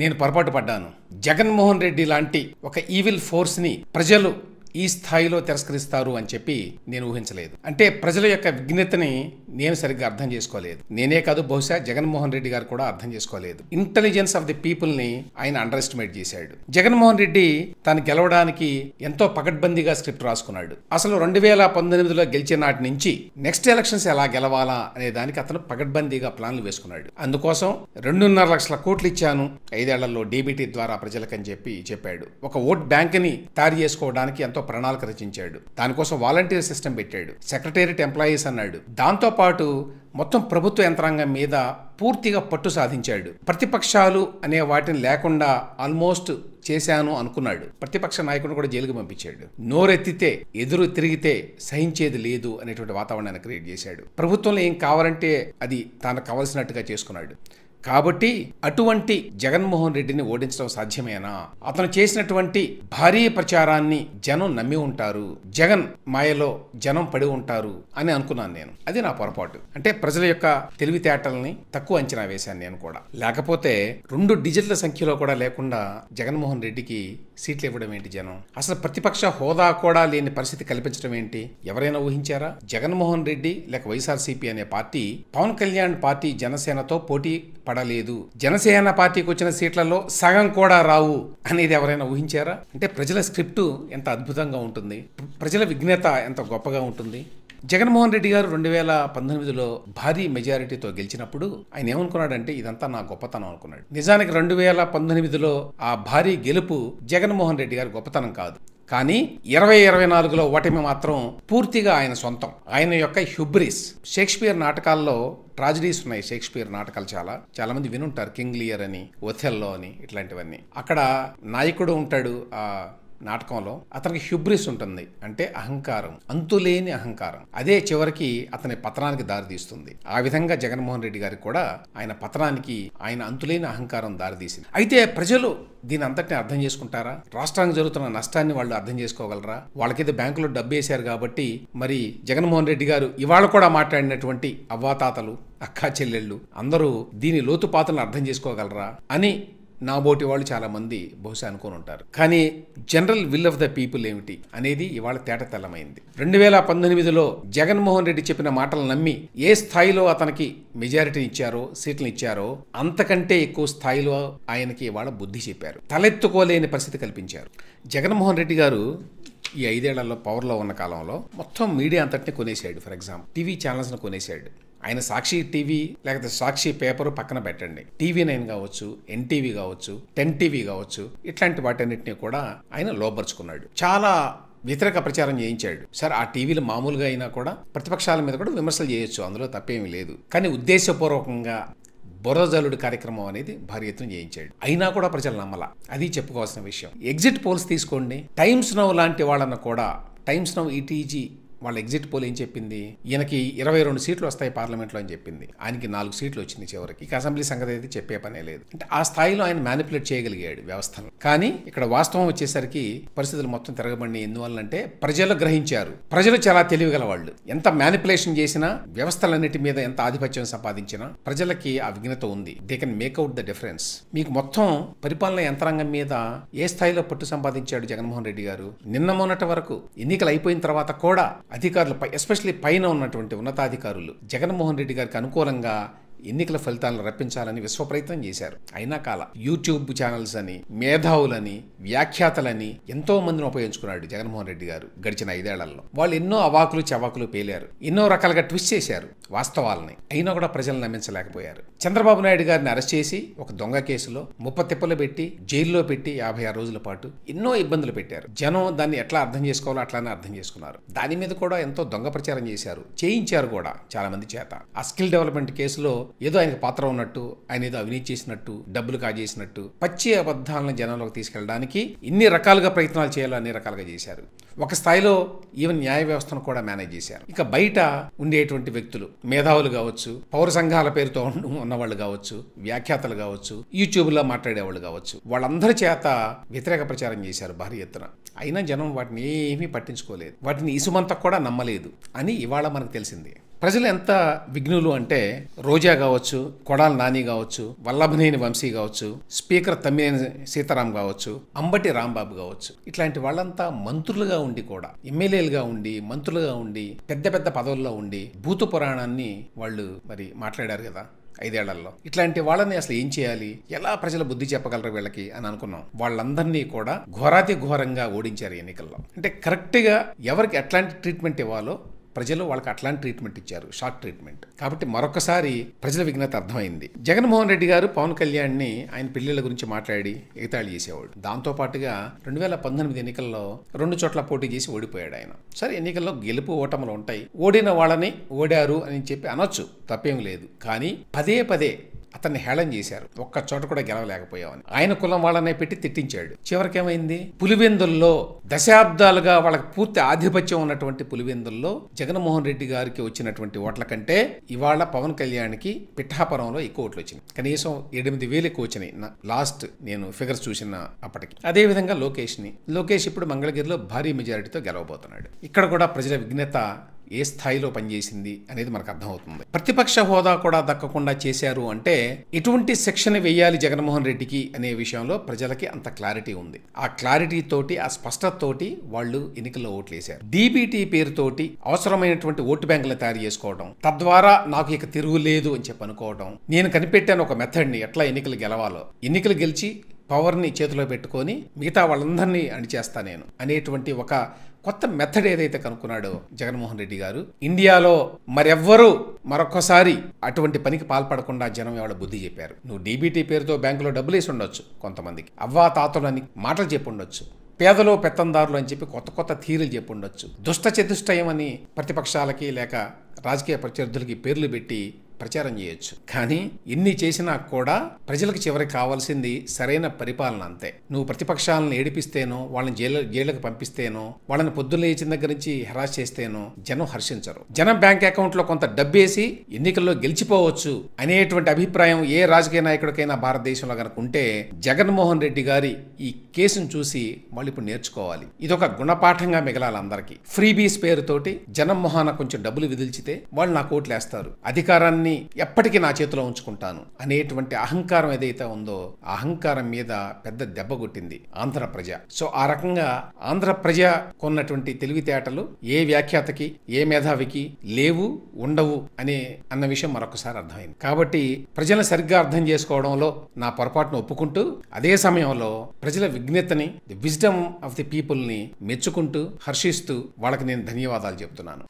నేను పొరపాటు పడ్డాను. జగన్మోహన్ రెడ్డి లాంటి ఒక ఈవిల్ ఫోర్స్ని ప్రజలు ఈ స్థాయిలో తిరస్కరిస్తారు అని చెప్పి నేను ఊహించలేదు. అంటే ప్రజల యొక్క విజ్ఞతని నేను సరిగ్గా అర్థం చేసుకోలేదు. నేనే కాదు, బహుశా జగన్మోహన్ రెడ్డి గారు కూడా అర్థం చేసుకోలేదు. ఇంటెలిజెన్స్ ఆఫ్ ది పీపుల్ ని ఆయన అండర్ ఎస్టిమేట్ చేశాడు. జగన్మోహన్ రెడ్డి తాను గెలవడానికి ఎంతో పకడ్బందీగా స్క్రిప్ట్ రాసుకున్నాడు. అసలు 2019లో గెలిచిన నాటి నుంచి నెక్స్ట్ ఎలక్షన్స్ ఎలా గెలవాలా అనే దానికి అతను పకడ్బందీగా ప్లాన్లు వేసుకున్నాడు. అందుకోసం 2.5 లక్షల కోట్లు ఇచ్చాను 5 ఏళ్లలో డీబీటీ ద్వారా ప్రజలకని చెప్పాడు. ఒక ఓట్ బ్యాంక్ ని తయారు చేసుకోవడానికి ఎంతో ప్రణాళిక రచించాడు. దానికోసం వాలంటీర్ సిస్టమ్ పెట్టాడు. సెక్రటేరియట్ ఎంప్లాయీస్ అన్నాడు. దాంతో పాటు మొత్తం ప్రభుత్వ యంత్రాంగం మీద పూర్తిగా పట్టు సాధించాడు. ప్రతిపక్షాలు అనే వాటిని లేకుండా ఆల్మోస్ట్ చేశాను అనుకున్నాడు. ప్రతిపక్ష నాయకుడు కూడా జైలుకి పంపించాడు. నోరెత్తితే ఎదురు తిరిగితే సహించేది లేదు అనేటువంటి వాతావరణాన్ని క్రియేట్ చేశాడు. ప్రభుత్వంలో ఏం కావాలంటే అది తాను కావలసినట్టుగా చేసుకున్నాడు. కాబట్టి అటువంటి జగన్మోహన్ రెడ్డిని ఓడించడం సాధ్యమేనా? అతను చేసినటువంటి భారీ ప్రచారాన్ని జనం నమ్మి ఉంటారు, జగన్ మాయలో జనం పడి ఉంటారు అని అనుకున్నాను నేను. అది నా పొరపాటు. అంటే ప్రజల యొక్క తెలివితేటల్ని తక్కువ అంచనా వేశాను నేను కూడా. లేకపోతే 2 డిజిట్ల సంఖ్యలో కూడా లేకుండా జగన్మోహన్ రెడ్డికి సీట్లు ఇవ్వడం ఏంటి జనం? అసలు ప్రతిపక్ష హోదా కూడా లేని పరిస్థితి కల్పించడం ఏంటి? ఎవరైనా ఊహించారా? జగన్మోహన్ రెడ్డి లేక వైఎస్ఆర్సీపీ అనే పార్టీ పవన్ కళ్యాణ్ పార్టీ జనసేనతో పోటీ పడలేదు. జనసేన పార్టీకి వచ్చిన సీట్లలో సగం కూడా రావు అనేది ఎవరైనా ఊహించారా? అంటే ప్రజల స్క్రిప్టు ఎంత అద్భుతంగా ఉంటుంది, ప్రజల విజ్ఞత ఎంత గొప్పగా ఉంటుంది. జగన్మోహన్ రెడ్డి గారు 2019లో భారీ మెజారిటీతో గెలిచినప్పుడు ఆయన ఏమనుకున్నాడంటే ఇదంతా నా గొప్పతనం అనుకున్నాడు. నిజానికి 2019లో ఆ భారీ గెలుపు జగన్మోహన్ రెడ్డి గారి గొప్పతనం కాదు. కానీ 2024లో ఓటమి మాత్రం పూర్తిగా ఆయన సొంతం. ఆయన యొక్క హ్యూబ్రిస్. షేక్స్పియర్ నాటకాల్లో ట్రాజడీస్ ఉన్నాయి. షేక్స్పియర్ నాటకాలు చాలా మంది వినుంటారు. కింగ్ లియర్ అని, ఒథెల్లో అని, ఇట్లాంటివన్నీ. అక్కడ నాయకుడు ఉంటాడు ఆ నాటకంలో. అతనికి హ్యూబ్రిస్ ఉంటుంది, అంటే అహంకారం, అంతులేని అహంకారం. అదే చివరికి అతని పతనానికి దారితీస్తుంది. ఆ విధంగా జగన్మోహన్ రెడ్డి గారికి కూడా ఆయన పతనానికి ఆయన అంతులేని అహంకారం దారితీసింది. అయితే ప్రజలు దీని అంతటిని అర్థం చేసుకుంటారా? రాష్ట్రానికి జరుగుతున్న నష్టాన్ని వాళ్ళు అర్థం చేసుకోగలరా? వాళ్ళకైతే బ్యాంకులో డబ్బు వేశారు కాబట్టి మరి జగన్మోహన్ రెడ్డి గారు ఇవాళ కూడా మాట్లాడినటువంటి అవ్వాతాతలు, అక్కా చెల్లెళ్ళు అందరూ దీని లోతుపాతలను అర్థం చేసుకోగలరా అని నా బోటి వాళ్ళు చాలా మంది బహుశా అనుకుని ఉంటారు. కానీ general will of the people ఏమిటి అనేది ఇవాళ తేటతెల్లమైంది. 2019లో జగన్మోహన్ రెడ్డి చెప్పిన మాటలు నమ్మి ఏ స్థాయిలో అతనికి మెజారిటీ ఇచ్చారో, సీట్లు ఇచ్చారో అంతకంటే ఎక్కువ స్థాయిలో ఆయనకి ఇవాళ బుద్ధి చెప్పారు. తలెత్తుకోలేని పరిస్థితి కల్పించారు. జగన్మోహన్ రెడ్డి గారు ఈ 5 ఏళ్లలో పవర్లో ఉన్న కాలంలో మొత్తం మీడియా అంతటిని కొనేసాడు. ఫర్ ఎగ్జాంపుల్ టీవీ ఛానల్స్ని కొనేసాడు. ఆయన సాక్షి టీవీ లేకపోతే సాక్షి పేపర్ పక్కన పెట్టండి, TV9 కావచ్చు, NTV కావచ్చు, 10TV కావచ్చు, ఇట్లాంటి వాటన్నిటిని కూడా ఆయన లోపరుచుకున్నాడు. చాలా వ్యతిరేక ప్రచారం చేయించాడు. సార్ ఆ టీవీలు మామూలుగా అయినా కూడా ప్రతిపక్షాల మీద కూడా విమర్శలు చేయొచ్చు, అందులో తప్పేమీ లేదు. కానీ ఉద్దేశపూర్వకంగా బురదజల్లుడు కార్యక్రమం అనేది భారీ ఎత్తున చేయించాడు. అయినా కూడా ప్రజలు నమ్మల. అది చెప్పుకోవాల్సిన విషయం. ఎగ్జిట్ పోల్స్ తీసుకోండి. టైమ్స్ నౌ లాంటి వాళ్ళను కూడా, టైమ్స్ నౌ ఈటీజీ వాళ్ళ ఎగ్జిట్ పోల్ ఏం చెప్పింది? ఈయనకి 22 సీట్లు వస్తాయి పార్లమెంట్లో అని చెప్పింది. ఆయనకి 4 సీట్లు వచ్చింది చివరికి. ఇక అసెంబ్లీ సంగతి అయితే చెప్పే పనే లేదు. అంటే ఆ స్థాయిలో ఆయన మ్యానిపులేట్ చేయగలిగాడు వ్యవస్థను. కానీ ఇక్కడ వాస్తవం వచ్చేసరికి పరిస్థితులు మొత్తం తిరగబడి. ఎందువల్లంటే ప్రజలు గ్రహించారు. ప్రజలు చాలా తెలివిగల వాళ్ళు. ఎంత మ్యానిపులేషన్ చేసినా, వ్యవస్థలన్నిటి మీద ఎంత ఆధిపత్యం సంపాదించినా ప్రజలకి ఆ విఘ్నత ఉంది. They can make out the difference. మీకు మొత్తం పరిపాలన యంత్రాంగం మీద ఏ స్థాయిలో పట్టు సంపాదించాడు జగన్మోహన్ రెడ్డి గారు? నిన్న మొన్నటి వరకు, ఎన్నికలు అయిపోయిన తర్వాత కూడా అధికారులు, ఎస్పెషల్లీ పైన ఉన్నటువంటి ఉన్నతాధికారులు జగన్మోహన్ రెడ్డి గారికి అనుకూలంగా ఎన్నికల ఫలితాలను రప్పించాలని విశ్వ ప్రయత్నం చేశారు. అయినా కాల యూట్యూబ్ ఛానల్స్ అని, మేధావులని, వ్యాఖ్యాతలని ఎంతో మందిని ఉపయోగించుకున్నాడు జగన్మోహన్ రెడ్డి గారు గడిచిన 5 ఏళ్లలో. వాళ్ళు ఎన్నో అవాకులు చవాకులు పేలారు, ఎన్నో రకాలుగా ట్విస్ట్ చేశారు వాస్తవాలని. అయినా కూడా ప్రజలు నమ్మించలేకపోయారు. చంద్రబాబు నాయుడు గారిని అరెస్ట్ చేసి ఒక దొంగ కేసులో ముప్పతిప్పలు పెట్టి జైల్లో పెట్టి 56 రోజుల పాటు ఎన్నో ఇబ్బందులు పెట్టారు. జనం దాన్ని ఎట్లా అర్థం చేసుకోవాలో అట్లానే అర్థం చేసుకున్నారు. దాని మీద కూడా ఎంతో దొంగ ప్రచారం చేయించారు కూడా చాలా మంది చేత. ఆ స్కిల్ డెవలప్మెంట్ కేసులో ఏదో ఆయనకు పాత్ర ఉన్నట్టు, ఆయన ఏదో అవినీతి చేసినట్టు, డబ్బులు కాజేసినట్టు పచ్చి అబద్ధాలను జనంలోకి తీసుకెళ్ళడానికి ఎన్ని రకాలుగా ప్రయత్నాలు చేయాలో అన్ని రకాలుగా చేశారు. ఒక స్థాయిలో ఈవెన్ న్యాయ వ్యవస్థను కూడా మేనేజ్ చేశారు. ఇక బయట ఉండేటువంటి వ్యక్తులు, మేధావులు కావచ్చు, పౌర సంఘాల పేరుతో ఉన్నవాళ్ళు కావచ్చు, వ్యాఖ్యాతలు కావచ్చు, యూట్యూబ్లో మాట్లాడేవాళ్ళు కావచ్చు, వాళ్ళందరి చేత వ్యతిరేక ప్రచారం చేశారు భారీ ఎత్తున. అయినా జనం వాటిని ఏమీ పట్టించుకోలేదు, వాటిని ఇసుమంతా కూడా నమ్మలేదు అని ఇవాళ మనకు తెలిసింది. ప్రజలు ఎంత విఘ్నులు అంటే రోజా కావచ్చు, కొడాల నాని కావచ్చు, వల్లభనేని వంశీ కావచ్చు, స్పీకర్ తమ్మినేని సీతారాం కావచ్చు, అంబటి రాంబాబు కావచ్చు, ఇట్లాంటి వాళ్ళంతా మంత్రులుగా ఉండి కూడా, ఎమ్మెల్యేలుగా ఉండి, మంత్రులుగా ఉండి, పెద్ద పెద్ద పదవుల్లో ఉండి భూత పురాణాన్ని వాళ్ళు మరి మాట్లాడారు కదా 5 ఏళ్లలో. ఇట్లాంటి వాళ్ళని అసలు ఏం చేయాలి, ఎలా ప్రజల బుద్ధి చెప్పగలరు వీళ్ళకి అని అనుకున్నాం. వాళ్ళందరినీ కూడా ఘోరాతి ఘోరంగా ఓడించారు ఎన్నికల్లో. అంటే కరెక్ట్గా ఎవరికి ఎట్లాంటి ట్రీట్మెంట్ ఇవ్వాలో ప్రజలు వాళ్ళకి అట్లాంటి ట్రీట్మెంట్ ఇచ్చారు, షాక్ ట్రీట్మెంట్. కాబట్టి మరొకసారి ప్రజల విఘ్నత అర్థమైంది. జగన్మోహన్ రెడ్డి గారు పవన్ కళ్యాణ్ని ఆయన పెళ్లిళ్ల గురించి మాట్లాడి ఎగతాళి చేసేవాడు. దాంతో పాటుగా 2019 ఎన్నికల్లో 2 చోట్ల పోటీ చేసి ఓడిపోయాడు ఆయన. సరే, ఎన్నికల్లో గెలుపు ఓటములు ఉంటాయి. ఓడిన వాళ్ళని ఓడారు అని చెప్పి అనొచ్చు, తప్పేం లేదు. కానీ పదే పదే అతన్ని హేళన చేశారు. ఒక్క చోట కూడా గెలవలేకపోయామని. ఆయన కులం వాళ్ళనే పెట్టి తిట్టించాడు. చివరికేమైంది? పులివెందుల్లో దశాబ్దాలుగా వాళ్ళకి పూర్తి ఆధిపత్యం ఉన్నటువంటి పులివెందుల్లో జగన్మోహన్ రెడ్డి గారికి వచ్చినటువంటి ఓట్ల కంటే ఇవాళ పవన్ కళ్యాణ్కి పిఠాపురంలో ఎక్కువ ఓట్లు వచ్చినాయి. కనీసం 8,000 ఎక్కువ వచ్చినాయి లాస్ట్ నేను ఫిగర్స్ చూసిన అప్పటికి. అదేవిధంగా లోకేష్ ఇప్పుడు మంగళగిరిలో భారీ మెజారిటీతో గెలవబోతున్నాడు. ఇక్కడ కూడా ప్రజల విఘ్నత ఏ స్థాయిలో పనిచేసింది అనేది మనకు అర్థమవుతుంది. ప్రతిపక్ష హోదా కూడా దక్కకుండా చేశారు అంటే ఎటువంటి శిక్షణ వేయాలి జగన్మోహన్ రెడ్డికి అనే విషయంలో ప్రజలకి అంత క్లారిటీ ఉంది. ఆ క్లారిటీ తోటి, ఆ స్పష్టతతోటి వాళ్ళు ఎన్నికల్లో ఓట్లు వేశారు. డీబీటీ పేరుతోటి అవసరమైనటువంటి ఓటు బ్యాంకులను తయారు చేసుకోవడం, తద్వారా నాకు ఇక తిరుగులేదు అని చెప్పి అనుకోవడం. నేను కనిపెట్టాను ఒక మెథడ్ని ఎట్లా ఎన్నికలు గెలవాలో, ఎన్నికలు గెలిచి పవర్ని చేతిలో పెట్టుకొని మిగతా వాళ్ళందరినీ అణిచేస్తా నేను అనేటువంటి ఒక కొత్త మెథడ్ ఏదైతే కనుక్కున్నాడో జగన్మోహన్ రెడ్డి గారు, ఇండియాలో మరెవ్వరూ మరొకసారి అటువంటి పనికి పాల్పడకుండా జనం ఎవడ బుద్ధి చెప్పారు. నువ్వు డీబీటీ పేరుతో బ్యాంకులో డబ్బులు వేసి ఉండొచ్చు, కొంతమందికి అవ్వా తాతలని మాటలు చెప్పి ఉండొచ్చు, పేదలో పెత్తందారులు అని చెప్పి కొత్త కొత్త థీరీలు చెప్పి ఉండొచ్చు, దుష్ట చతుష్టయం అని ప్రతిపక్షాలకి లేక రాజకీయ ప్రత్యర్థులకి పేర్లు పెట్టి ప్రచారం చేయొచ్చు. కానీ ఎన్ని చేసినా కూడా ప్రజలకు చివరికి కావాల్సింది సరైన పరిపాలన అంతే. నువ్వు ప్రతిపక్షాలను ఏడిపిస్తేనో, వాళ్ళని జైలుకు పంపిస్తేనో, వాళ్ళని పొద్దున్న లేచిన దగ్గర నుంచి హెరాస్ చేస్తేనో జనం హర్షించరు. జనం బ్యాంక్ అకౌంట్లో కొంత డబ్బేసి ఎన్నికల్లో గెలిచిపోవచ్చు అనేటువంటి అభిప్రాయం ఏ రాజకీయ నాయకుడికైనా భారతదేశంలో కనుక ఉంటే జగన్మోహన్ రెడ్డి గారి ఈ కేసును చూసి వాళ్ళు ఇప్పుడు నేర్చుకోవాలి. ఇదొక గుణపాఠంగా మిగలాలి అందరికీ. ఫ్రీబీస్ పేరుతోటి జనం మొహాన కొంచెం డబ్బులు విదిల్చితే వాళ్ళు నాకు ఓట్లు వేస్తారు, అధికారాన్ని ఎప్పటికీ నా చేతిలో ఉంచుకుంటాను అనేటువంటి అహంకారం ఏదైతే ఉందో ఆ అహంకారం మీద పెద్ద దెబ్బ కొట్టింది ఆంధ్ర ప్రజ. సో ఆ రకంగా ఆంధ్ర ప్రజ కొన్నటువంటి తెలివితేటలు ఏ వ్యాఖ్యాతకి, ఏ మేధావికి లేవు, ఉండవు అన్న విషయం మరొకసారి అర్థమైంది. కాబట్టి ప్రజలను సరిగ్గా అర్థం చేసుకోవడంలో నా పొరపాటును ఒప్పుకుంటూ, అదే సమయంలో ప్రజల విజ్ఞతని, the wisdom of the people ని మెచ్చుకుంటూ, హర్షిస్తూ వాళ్ళకి నేను ధన్యవాదాలు చెప్తున్నాను.